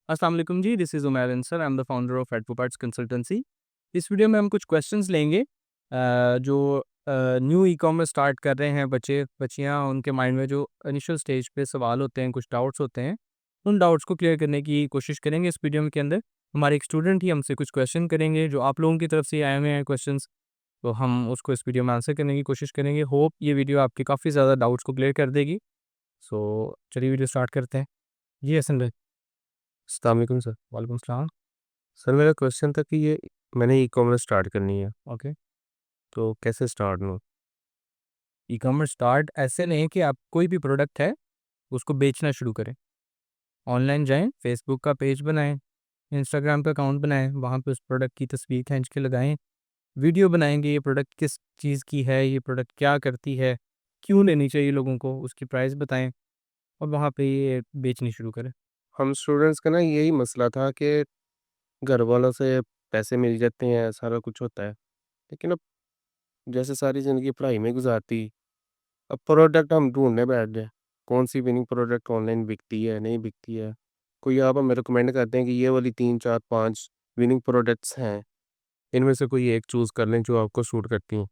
अस्सलाम वालेकुम जी, this is Umair Ansar, I am the founder of Advoparts consultancy. इस वीडियो में हम कुछ क्वेश्चंस लेंगे जो न्यू ई-कॉमर्स स्टार्ट कर रहे हैं बच्चियाँ, उनके माइंड में जो इनिशियल स्टेज पे सवाल होते हैं, कुछ डाउट्स होते हैं, उन डाउट्स को क्लियर करने की कोशिश करेंगे इस वीडियो के अंदर। हमारे एक स्टूडेंट ही हमसे कुछ क्वेश्चन करेंगे जो आप लोगों की तरफ से आए हुए हैं क्वेश्चंस, तो हम उसको इस वीडियो में आंसर करने की कोशिश करेंगे। होप ये वीडियो आपके काफ़ी ज़्यादा डाउट्स को क्लियर कर देगी। सो चलिए वीडियो स्टार्ट करते हैं। जी हसन भाई। अस्सलाम वालेकुम सर। वालेकुम सलाम। सर मेरा क्वेश्चन था कि ये मैंने ई-कॉमर्स स्टार्ट करनी है, ओके। तो कैसे स्टार्ट करूँ? ई-कॉमर्स स्टार्ट ऐसे नहीं कि आप कोई भी प्रोडक्ट है, उसको बेचना शुरू करें। ऑनलाइन जाएँ, फ़ेसबुक का पेज बनाएँ, इंस्टाग्राम का अकाउंट बनाएँ, वहाँ पे उस प्रोडक्ट की तस्वीर खींच के लगाएँ, वीडियो बनाएँगे, ये प्रोडक्ट किस चीज़ की है, ये प्रोडक्ट क्या करती है, क्यों लेनी चाहिए लोगों को, उसकी प्राइस बताएँ और वहाँ पे ये बेचनी शुरू करें। हम स्टूडेंट्स का ना यही मसला था कि घर वालों से पैसे मिल जाते हैं, सारा कुछ होता है। लेकिन अब जैसे सारी ज़िंदगी पढ़ाई में गुज़ारती, अब प्रोडक्ट हम ढूँढने बैठ गए। कौन-सी विनिंग प्रोडक्ट ऑनलाइन बिकती है, नहीं बिकती है। कोई आप हमें रिकमेंड करते हैं कि ये वाली 3, 4, 5 विनिंग प्रोडक्ट्स हैं, इनमें से कोई एक चूज़ कर लें जो आपको सूट करती हो।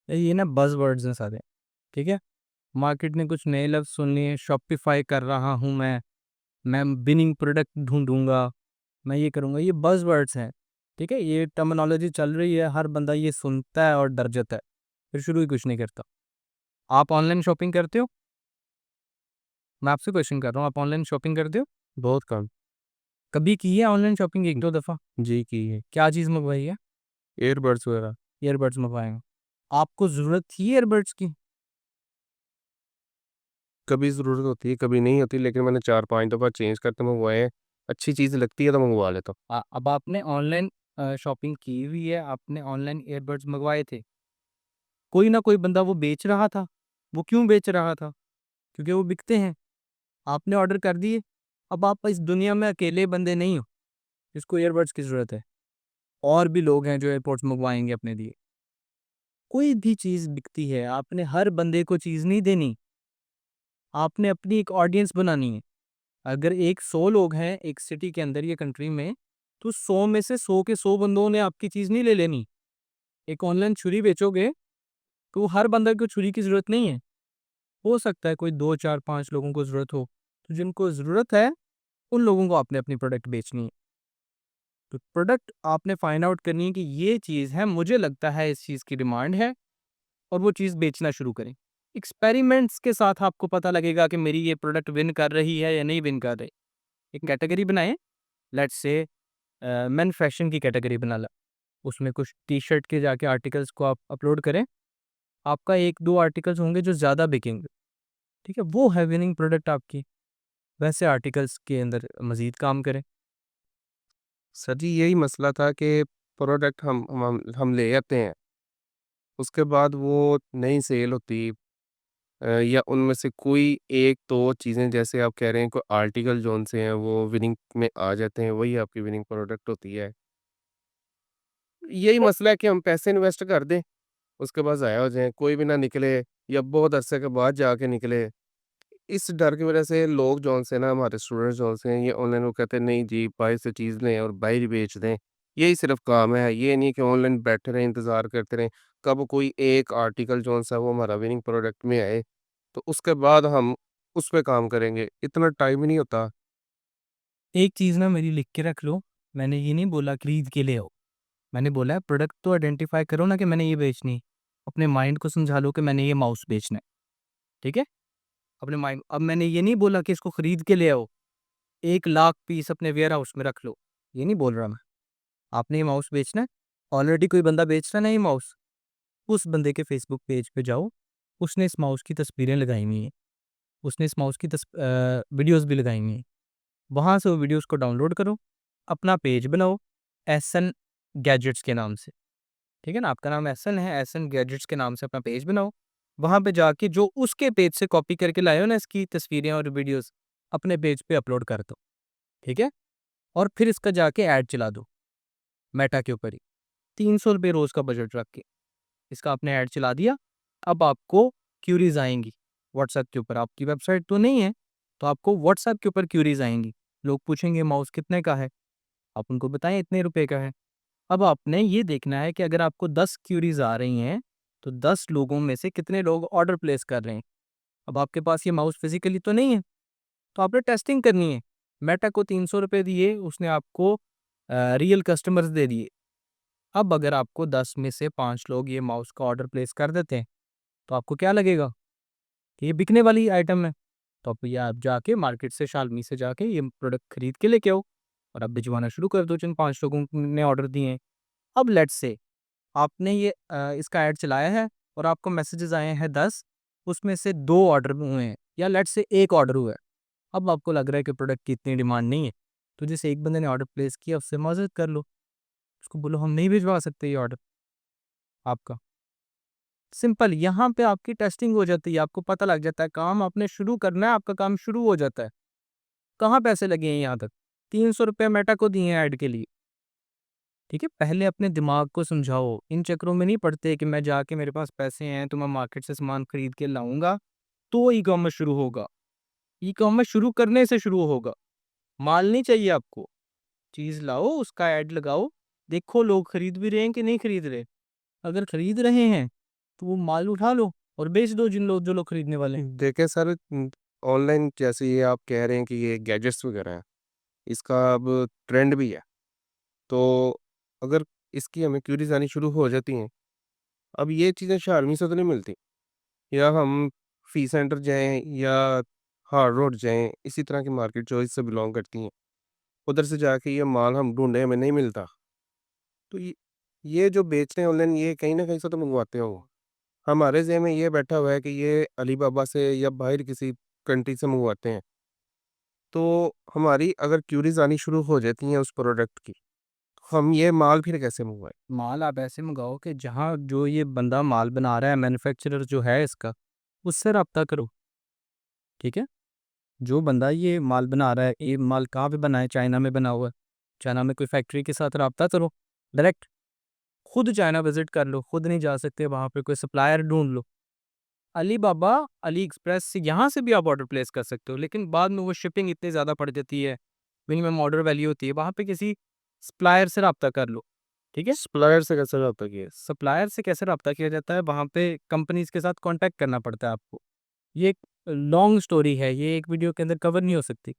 ये ना बज़वर्ड्स हैं सारे, ठीक है? मार्केट ने कुछ नए लफ्ज़ सुन लिए, शॉपिफ़ाई कर रहा हूँ मैं विनिंग प्रोडक्ट ढूँढूँगा, मैं ये करूँगा, ये बज़वर्ड्स हैं, ठीक है? ये टर्मिनोलॉजी चल रही है, हर बंदा ये सुनता है और डर जाता है, फिर शुरू ही कुछ नहीं करता। आप ऑनलाइन शॉपिंग करते हो? मैं आपसे क्वेश्चन कर रहा हूँ, आप ऑनलाइन शॉपिंग करते हो? बहुत कम। कभी की है ऑनलाइन शॉपिंग 1-2 दफ़ा? जी, की है। क्या चीज़ मँगवाई है? ईयरबड्स वगैरह। ईयरबड्स मँगवाए हैं। आपको ज़रूरत थी ईयरबड्स की? कभी ज़रूरत होती है, कभी नहीं होती, लेकिन मैंने 4-5 दफ़ा चेंज करके मँगवाए हैं। अच्छी चीज़ लगती है तो मँगवा लेता हूँ। अब आपने ऑनलाइन शॉपिंग की हुई है, आपने ऑनलाइन ईयरबड्स मँगवाए थे। कोई ना कोई बंदा वो बेच रहा था। वो क्यों बेच रहा था? क्योंकि वो बिकते हैं। आपने ऑर्डर कर दिए। अब आप इस दुनिया में अकेले बंदे नहीं हो, जिसको ईयरबड्स की ज़रूरत है। और भी लोग हैं जो एयरपोर्ट्स मँगवाएँगे अपने लिए। कोई भी चीज़ बिकती है, आपने हर बंदे को चीज़ नहीं देनी। आपने अपनी एक ऑडियंस बनानी है। अगर 100 लोग हैं एक सिटी के अंदर या कंट्री में, तो 100 में से 100 के 100 बंदों ने आपकी चीज़ नहीं ले लेनी। एक ऑनलाइन छुरी बेचोगे, तो हर बंदे को छुरी की ज़रूरत नहीं है। हो सकता है कोई 2, 4, 5 लोगों को ज़रूरत हो। तो जिनको ज़रूरत है, उन लोगों को आपने अपनी प्रोडक्ट बेचनी है। तो प्रोडक्ट आपने फाइंड आउट करनी है कि ये चीज़ है, मुझे लगता है इस चीज़ की डिमांड है और वो चीज़ बेचना शुरू करें। एक्सपेरिमेंट्स के साथ आपको पता लगेगा कि मेरी ये प्रोडक्ट विन कर रही है या नहीं विन कर रही। एक कैटेगरी बनाएँ, लेट्स से मेन फैशन की कैटेगरी बना ला। उसमें कुछ टी-शर्ट के जाके आर्टिकल्स को आप अपलोड करें। आपका 1-2 आर्टिकल्स होंगे जो ज़्यादा बिकेंगे, ठीक है? वो है विनिंग प्रोडक्ट आपकी। वैसे आर्टिकल्स के अंदर मज़ीद काम करें। सर जी, यही मसला था कि प्रोडक्ट हम ले आते हैं, उसके बाद वो नहीं सेल होती, या उनमें से कोई 1-2 चीज़ें जैसे आप कह रहे हैं कोई आर्टिकल जौन से हैं वो विनिंग में आ जाते हैं, वही आपकी विनिंग प्रोडक्ट होती है। यही मसला है कि हम पैसे इन्वेस्ट कर दें, उसके बाद ज़ाया हो जाएँ, कोई भी ना निकले या बहुत अरसे के बाद जाके निकले। इस डर की वजह से लोग जौन से ना हमारे स्टूडेंट्स जौन से हैं ये ऑनलाइन वो कहते हैं नहीं जी बाहर से चीज़ लें और बाहर ही बेच दें। यही सिर्फ़ काम है, ये नहीं कि ऑनलाइन बैठे रहें, इंतज़ार करते रहें, कब कोई एक आर्टिकल जौन-सा वो हमारा विनिंग प्रोडक्ट में आए, तो उसके बाद हम उस पे काम करेंगे। इतना टाइम ही नहीं होता। एक चीज़ ना मेरी लिख के रख लो, मैंने ये नहीं बोला खरीद के ले आओ। मैंने बोला है प्रोडक्ट तो आइडेंटिफ़ाई करो ना कि मैंने ये बेचनी है। अपने माइंड को समझा लो कि मैंने ये माउस बेचना है, ठीक है? अपने माइंड अब मैंने ये नहीं बोला कि इसको खरीद के ले आओ, 1 लाख पीस अपने वेयरहाउस में रख लो, ये नहीं बोल रहा मैं। आपने ये माउस बेचना है, ऑलरेडी कोई बंदा बेच रहा है ना ये माउस, उस बंदे के फ़ेसबुक पेज पे जाओ, उसने इस माउस की तस्वीरें लगाई हुई हैं, उसने इस माउस की वीडियोज़ भी लगाई हुई हैं। वहाँ से वो वीडियोज़ को डाउनलोड करो, अपना पेज बनाओ, एसएन गैजेट्स के नाम से, ठीक है ना? आपका नाम एहसन है, एहसन गैजेट्स के नाम से अपना पेज बनाओ। वहाँ पे जाके जो उसके पेज से कॉपी करके लाए हो ना इसकी तस्वीरें और वीडियोज़, अपने पेज पे अपलोड कर दो, ठीक है? और फिर इसका जाके ऐड चला दो, मेटा के ऊपर ही। ₹300 रोज़ का बजट रख के, इसका आपने ऐड चला दिया, अब आपको क्यूरीज़ आएँगी व्हाट्सएप के ऊपर। आपकी वेबसाइट तो नहीं है, तो आपको व्हाट्सएप के ऊपर क्यूरीज़ आएँगी। लोग पूछेंगे माउस कितने का है? आप उनको बताएँ इतने रुपए का है। अब आपने ये देखना है कि अगर आपको 10 क्यूरीज़ आ रही हैं, तो 10 लोगों में से कितने लोग ऑर्डर प्लेस कर रहे हैं। अब आपके पास ये माउस फिज़िकली तो नहीं है, तो आपने टेस्टिंग करनी है। मेटा को ₹300 दिए, उसने आपको रियल कस्टमर्स दे दिए। अब अगर आपको 10 में से 5 लोग ये माउस का ऑर्डर प्लेस कर देते हैं, तो आपको क्या लगेगा कि ये बिकने वाली आइटम है। तो अब ये आप जाके मार्केट से शालमी से जाके ये प्रोडक्ट खरीद के लेके आओ और आप भिजवाना शुरू कर दो जिन 5 लोगों ने ऑर्डर दिए हैं। अब लेट्स से आपने ये इसका ऐड चलाया है और आपको मैसेजेस आए हैं 10, उसमें से 2 ऑर्डर हुए हैं या लेट्स से 1 ऑर्डर हुआ है। अब आपको लग रहा है कि प्रोडक्ट की इतनी डिमांड नहीं है, तो जिस एक बंदे ने ऑर्डर प्लेस किया उससे मदद कर लो। उसको बोलो हम नहीं भिजवा सकते ये ऑर्डर आपका। सिंपल यहाँ पे आपकी टेस्टिंग हो जाती है, आपको पता लग जाता है काम आपने शुरू करना है, आपका काम शुरू हो जाता है। कहाँ पैसे लगे हैं यहाँ तक? ₹300 मेटा को दिए हैं ऐड के लिए। ठीक है? पहले अपने दिमाग को समझाओ, इन चक्करों में नहीं पड़ते कि मैं जाके मेरे पास पैसे हैं तो मैं मार्केट से सामान खरीद के लाऊँगा, तो ई-कॉमर्स शुरू होगा। ई-कॉमर्स शुरू करने से शुरू होगा। माल नहीं चाहिए आपको, चीज़ लाओ, उसका ऐड लगाओ, देखो लोग खरीद भी रहे हैं कि नहीं खरीद रहे। अगर खरीद रहे हैं, तो वो माल उठा लो और बेच दो जो लोग खरीदने वाले हैं। देखिए सर, ऑनलाइन जैसे ये आप कह रहे हैं कि ये गैजेट्स वगैरह हैं, इसका अब ट्रेंड भी है। तो अगर इसकी हमें क्यूरीज़ आनी शुरू हो जाती हैं, अब ये चीज़ें शालमी से तो नहीं मिलती, या हम फ़ी सेंटर जाएँ या हार्ड रोड जाएँ, इसी तरह की मार्केट जो इससे बिलॉन्ग करती हैं, उधर से जाके ये माल हम ढूँढें, हमें नहीं मिलता। तो ये जो बेच रहे हैं ऑनलाइन, ये कहीं न कहीं से तो मंगवाते हो। हमारे ज़हन में ये बैठा हुआ है कि ये अलीबाबा से या बाहर किसी कंट्री से मंगवाते हैं। तो हमारी अगर क्यूरीज़ आनी शुरू हो जाती हैं उस प्रोडक्ट की, हम ये माल फिर कैसे मंगवाएँ? माल आप ऐसे मँगाओ कि जहाँ जो ये बंदा माल बना रहा है, मैन्युफैक्चरर जो है इसका, उससे राब्ता करो, ठीक है? जो बंदा ये माल बना रहा है, ये माल कहाँ पे बना है? चाइना में बना हुआ है। चाइना में कोई फैक्ट्री के साथ राब्ता करो, डायरेक्ट। खुद चाइना विज़िट कर लो, खुद नहीं जा सकते वहाँ पे कोई सप्लायर ढूँढ लो। अलीबाबा, अली एक्सप्रेस से यहाँ से भी आप ऑर्डर प्लेस कर सकते हो, लेकिन बाद में वो शिपिंग इतनी ज़्यादा पड़ जाती है, मिनिमम ऑर्डर वैल्यू होती है, वहाँ पे किसी सप्लायर से राब्ता कर लो, ठीक है? सप्लायर से कैसे रब्ता किया? सप्लायर से कैसे राब्ता किया जाता है, वहाँ पे कंपनीज़ के साथ कॉन्टैक्ट करना पड़ता है आपको। ये एक लॉन्ग स्टोरी है, ये एक वीडियो के अंदर कवर नहीं हो सकती।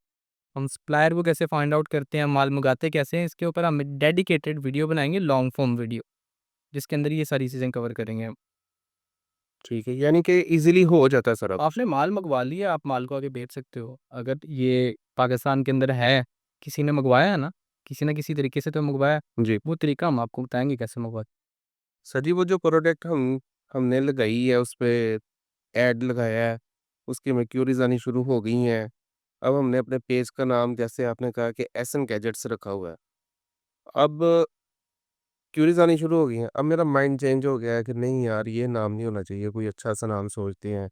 हम सप्लायर को कैसे फाइंड आउट करते हैं, माल मँगाते कैसे हैं, इसके ऊपर हम डेडिकेटेड वीडियो बनाएँगे, लॉन्ग फॉर्म वीडियो, जिसके अंदर ये सारी चीज़ें कवर करेंगे हम। ठीक है, यानी कि ईज़िली हो जाता है सारा कुछ। आपने माल मँगवा लिया, आप माल को आगे बेच सकते हो। अगर ये पाकिस्तान के अंदर है, किसी ने मँगवाया है ना, किसी न किसी तरीके से तो मँगवाया, जी। वो तरीका हम आपको बताएँगे कैसे मँगवाते सर जी, वो जो प्रोडक्ट हमने लगाई है, उसपे ऐड लगाया है, उसकी हमें क्यूरीज़ आनी शुरू हो गई हैं। अब हमने अपने पेज का नाम, जैसे आपने कहा कि एसएन गैजेट्स रखा हुआ है। अब क्यूरीज़ आनी शुरू हो गई हैं। अब मेरा माइंड चेंज हो गया है कि नहीं यार, ये नाम नहीं होना चाहिए, कोई अच्छा-सा नाम सोचते हैं,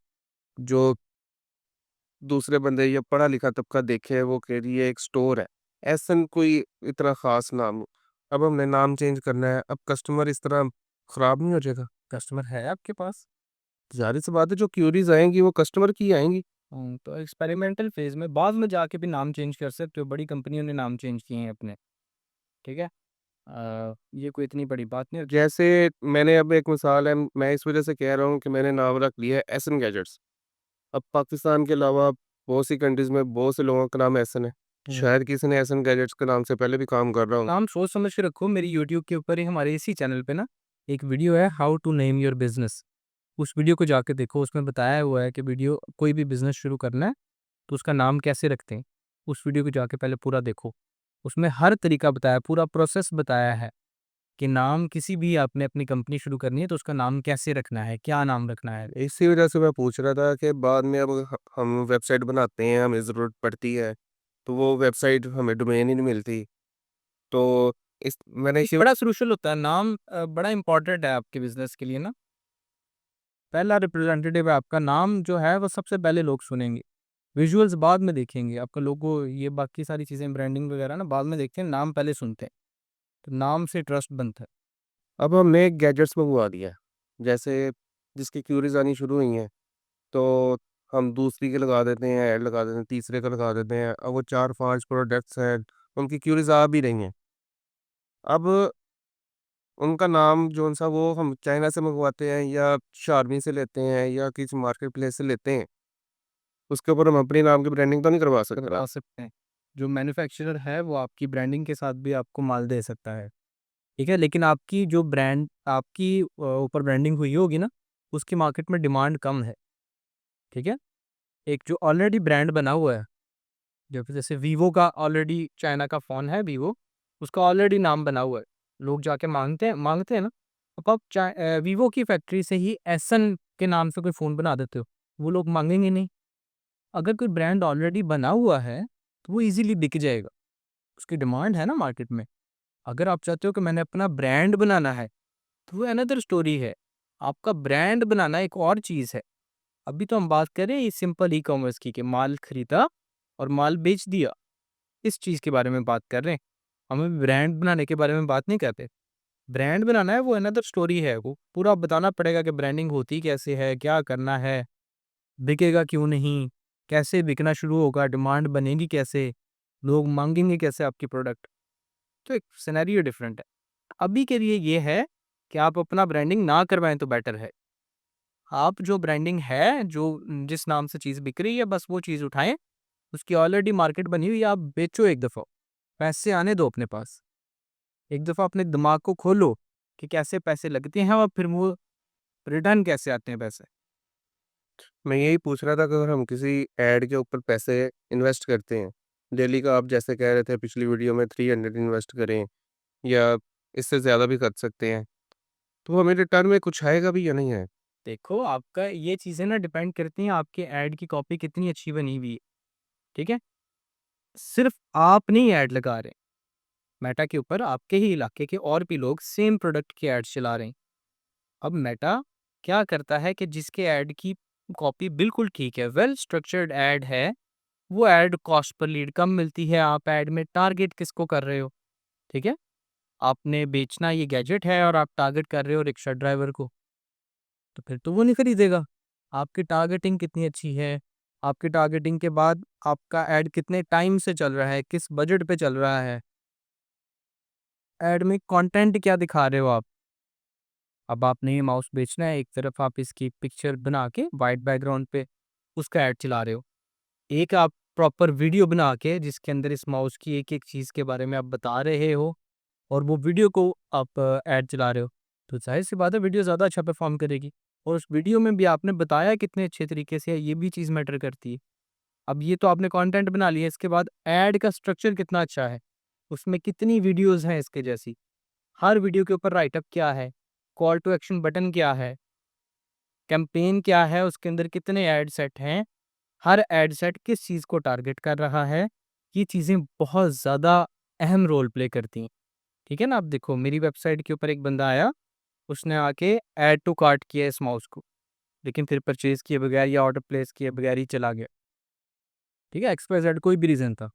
जो दूसरे बंदे या पढ़ा-लिखा तबका देखे, वो कहे जी ये एक स्टोर है। एसन कोई इतना ख़ास नाम, अब हमने नाम चेंज करना है, अब कस्टमर इस तरह खराब नहीं हो जाएगा? कस्टमर है आपके पास? ज़ाहिर-सी बात है, जो क्यूरीज़ आएँगी वो कस्टमर की आएँगी। तो एक्सपेरिमेंटल फ़ेज़ में बाद में जाके भी नाम चेंज कर सकते हो, बड़ी कंपनियों ने नाम चेंज किए हैं अपने, ठीक है? ये कोई इतनी बड़ी बात नहीं है। जैसे मैंने अब एक मिसाल है, मैं इस वज़ह से कह रहा हूँ कि मैंने नाम रख लिया है एसन गैजेट्स। अब पाकिस्तान के अलावा बहुत सी कंट्रीज़ में बहुत से लोगों का नाम एसन है। हुँ। शायद किसी ने एसन गैजेट्स के नाम से पहले भी काम कर रहा हो। नाम सोच समझ के रखो, मेरी यूट्यूब के ऊपर ही हमारे इसी चैनल पे ना एक वीडियो है how to name your business. उस वीडियो को जाके देखो, उसमें बताया हुआ है कि वीडियो कोई भी बिज़नेस शुरू करना है, तो उसका नाम कैसे रखते हैं। उस वीडियो को जाके पहले पूरा देखो। उसमें हर तरीका बताया, पूरा प्रोसेस बताया है कि नाम किसी भी आपने अपनी कंपनी शुरू करनी है, तो उसका नाम कैसे रखना है, क्या नाम रखना है। इसी वज़ह से मैं पूछ रहा था कि बाद में अब हम वेबसाइट बनाते हैं, हमें ज़रूरत पड़ती है, तो वो वेबसाइट हमें डोमेन ही नहीं मिलती। तो इस मैंने एक इसी बड़ा क्रूशियल होता है नाम, बड़ा इम्पोर्टेंट है आपके बिज़नेस के लिए ना। पहला रिप्रेजेंटेटिव है आपका, नाम जो है वो सबसे पहले लोग सुनेंगे। विजुअल्स बाद में देखेंगे, आपका लोगो ये बाकी सारी चीज़ें ब्रांडिंग वगैरह ना बाद में देखते हैं, नाम पहले सुनते हैं। तो नाम से ट्रस्ट बनता है। अब हमने गैजेट्स मंगवा दिया है, जैसे जिसकी क्यूरीज़ आनी शुरू हुई हैं, तो हम दूसरी के लगा देते हैं, ऐड लगा देते हैं, तीसरे का लगा देते हैं। अब वो 4-5 प्रोडक्ट्स हैं, उनकी क्यूरीज़ आ भी रही हैं। अब उनका नाम जौन-सा वो हम चाइना से मँगवाते हैं या शाओमी से लेते हैं या किसी मार्केट प्लेस से लेते हैं, उसके ऊपर हम अपने नाम की ब्रांडिंग तो नहीं करवा सकते ना। करवा सकते हैं। जो मैन्युफैक्चरर है वो आपकी ब्रांडिंग के साथ भी आपको माल दे सकता है, ठीक है? लेकिन आपकी जो ब्रांड आपकी ऊपर ब्रांडिंग हुई होगी ना, उसकी मार्केट में डिमांड कम है, ठीक है? एक जो ऑलरेडी ब्रांड बना हुआ है, जब जैसे वीवो का ऑलरेडी चाइना का फ़ोन है वीवो, उसका ऑलरेडी नाम बना हुआ है। लोग जाके माँगते हैं ना, अब आप वीवो की फैक्ट्री से ही एसन के नाम से कोई फ़ोन बना देते हो, वो लोग माँगेंगे नहीं। अगर कोई ब्रांड ऑलरेडी बना हुआ है, तो वो ईज़िली बिक जाएगा, उसकी डिमांड है ना मार्केट में। अगर आप चाहते हो कि मैंने अपना ब्रांड बनाना है, तो वो अनदर स्टोरी है। आपका ब्रांड बनाना एक और चीज़ है। अभी तो हम बात कर रहे हैं इस सिंपल ई-कॉमर्स की कि माल खरीदा और माल बेच दिया, इस चीज़ के बारे में बात कर रहे हैं। हम अभी ब्रांड बनाने के बारे में बात नहीं करते। ब्रांड बनाना है वो अनदर स्टोरी है, वो पूरा बताना पड़ेगा कि ब्रांडिंग होती कैसे है, क्या करना है, बिकेगा क्यों नहीं, कैसे बिकना शुरू होगा, डिमांड बनेगी कैसे, लोग माँगेंगे कैसे आपकी प्रोडक्ट। तो एक सिनेरियो डिफरेंट है। अभी के लिए ये है कि आप अपना ब्रांडिंग ना करवाएँ तो बेटर है। आप जो ब्रांडिंग है, जो जिस नाम से चीज़ बिक रही है बस वो चीज़ उठाएँ, उसकी ऑलरेडी मार्केट बनी हुई है, आप बेचो एक दफ़ा, पैसे आने दो अपने पास। एक दफ़ा अपने दिमाग को खोलो कि कैसे पैसे लगते हैं और फिर वो रिटर्न कैसे आते हैं पैसे। मैं यही पूछ रहा था कि अगर हम किसी ऐड के ऊपर पैसे इन्वेस्ट करते हैं, डेली का आप जैसे कह रहे थे पिछली वीडियो में 300 इन्वेस्ट करें या इससे ज़्यादा भी कर सकते हैं, तो हमें रिटर्न में कुछ आएगा भी या नहीं आएगा? देखो, आपका ये चीज़ें ना डिपेंड करती हैं आपके ऐड की कॉपी कितनी अच्छी बनी हुई है, ठीक है? सिर्फ़ आप नहीं ऐड लगा रहे, मेटा के ऊपर आपके ही इलाके के और भी लोग सेम प्रोडक्ट के ऐड्स चला रहे हैं। अब मेटा क्या करता है कि जिसके ऐड की कॉपी बिल्कुल ठीक है, वेल स्ट्रक्चर्ड ऐड है, वो ऐड कॉस्ट पर लीड कम मिलती है, आप ऐड में टारगेट किसको कर रहे हो, ठीक है? आपने बेचना ये गैजेट है और आप टारगेट कर रहे हो रिक्शा ड्राइवर को, तो फिर तो वो नहीं खरीदेगा। आपकी टारगेटिंग कितनी अच्छी है, आपकी टारगेटिंग के बाद आपका ऐड कितने टाइम से चल रहा है, किस बजट पे चल रहा है, ऐड में कंटेंट क्या दिखा रहे हो आप। अब आपने ये माउस बेचना है, एक तरफ आप इसकी पिक्चर बना के व्हाइट बैकग्राउंड पे उसका ऐड चला रहे हो। एक आप प्रॉपर वीडियो बना के जिसके अंदर इस माउस की एक-एक चीज़ के बारे में आप बता रहे हो और वो वीडियो को आप ऐड चला रहे हो, तो ज़ाहिर-सी बात है वीडियो ज़्यादा अच्छा परफ़ॉर्म करेगी और उस वीडियो में भी आपने बताया कितने अच्छे तरीके से है, ये भी चीज़ मैटर करती है। अब ये तो आपने कंटेंट बना लिया, इसके बाद ऐड का स्ट्रक्चर कितना अच्छा है, उसमें कितनी वीडियोज़ हैं इसके जैसी, हर वीडियो के ऊपर राइट अप क्या है, कॉल टू एक्शन बटन क्या है, कैंपेन क्या है, उसके अंदर कितने ऐड सेट हैं, हर ऐड सेट किस चीज़ को टारगेट कर रहा है, ये चीज़ें बहुत ज़्यादा अहम रोल प्ले करती हैं। ठीक है ना? अब देखो मेरी वेबसाइट के ऊपर एक बंदा आया, उसने आके ऐड टू कार्ट किया इस माउस को, लेकिन फिर परचेज़ किए बगैर या ऑर्डर प्लेस किए बगैर ही चला गया। ठीक है? एक्स वाई ज़ेड कोई भी रीज़न था।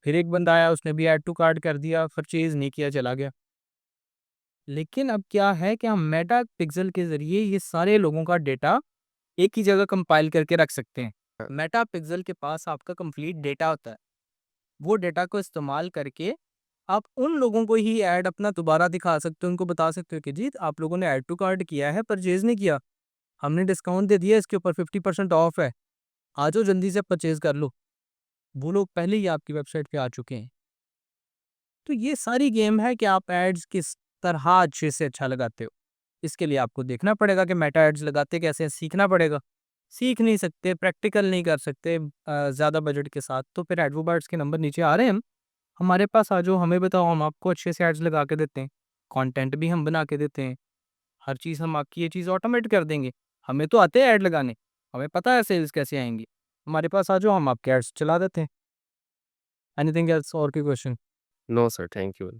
फिर एक बंदा आया उसने भी ऐड टू कार्ट कर दिया, परचेज़ नहीं किया, चला गया। लेकिन अब क्या है कि हम मेटा पिक्सेल के ज़रिए ये सारे लोगों का डेटा एक ही जगह कंपाइल करके रख सकते हैं। मेटा पिक्सेल के पास आपका कंप्लीट डेटा होता है। वो डेटा को इस्तेमाल करके आप उन लोगों को ही ऐड अपना दोबारा दिखा सकते हो, उनको बता सकते हो कि जी आप लोगों ने ऐड टू कार्ट किया है, परचेज़ नहीं किया। हमने डिस्काउंट दे दिया इसके ऊपर 50% ऑफ है। आ जाओ जल्दी से परचेज़ कर लो। वो लोग पहले ही आपकी वेबसाइट पे आ चुके हैं। तो ये सारी गेम है कि आप एड्स किस तरह अच्छे से अच्छा लगाते हो। इसके लिए आपको देखना पड़ेगा कि मेटा एड्स लगाते कैसे हैं, सीखना पड़ेगा। सीख नहीं सकते, प्रैक्टिकल नहीं कर सकते ज़्यादा बजट के साथ, तो फिर एडवर्बाइज़ के नंबर नीचे आ रहे हैं हम। हमारे पास आ जाओ, हमें बताओ, हम आपको अच्छे से एड्स लगा के देते हैं। कंटेंट भी हम बना के देते हैं। हर चीज़ हम आपकी ये चीज़ ऑटोमेट कर देंगे। हमें तो आते हैं ऐड लगाने, हमें पता है सेल्स कैसे आएँगी। हमारे पास आ जाओ, हम आपके एड्स चला देते हैं। एनीथिंग एल्स और कोई question? No sir, thank you.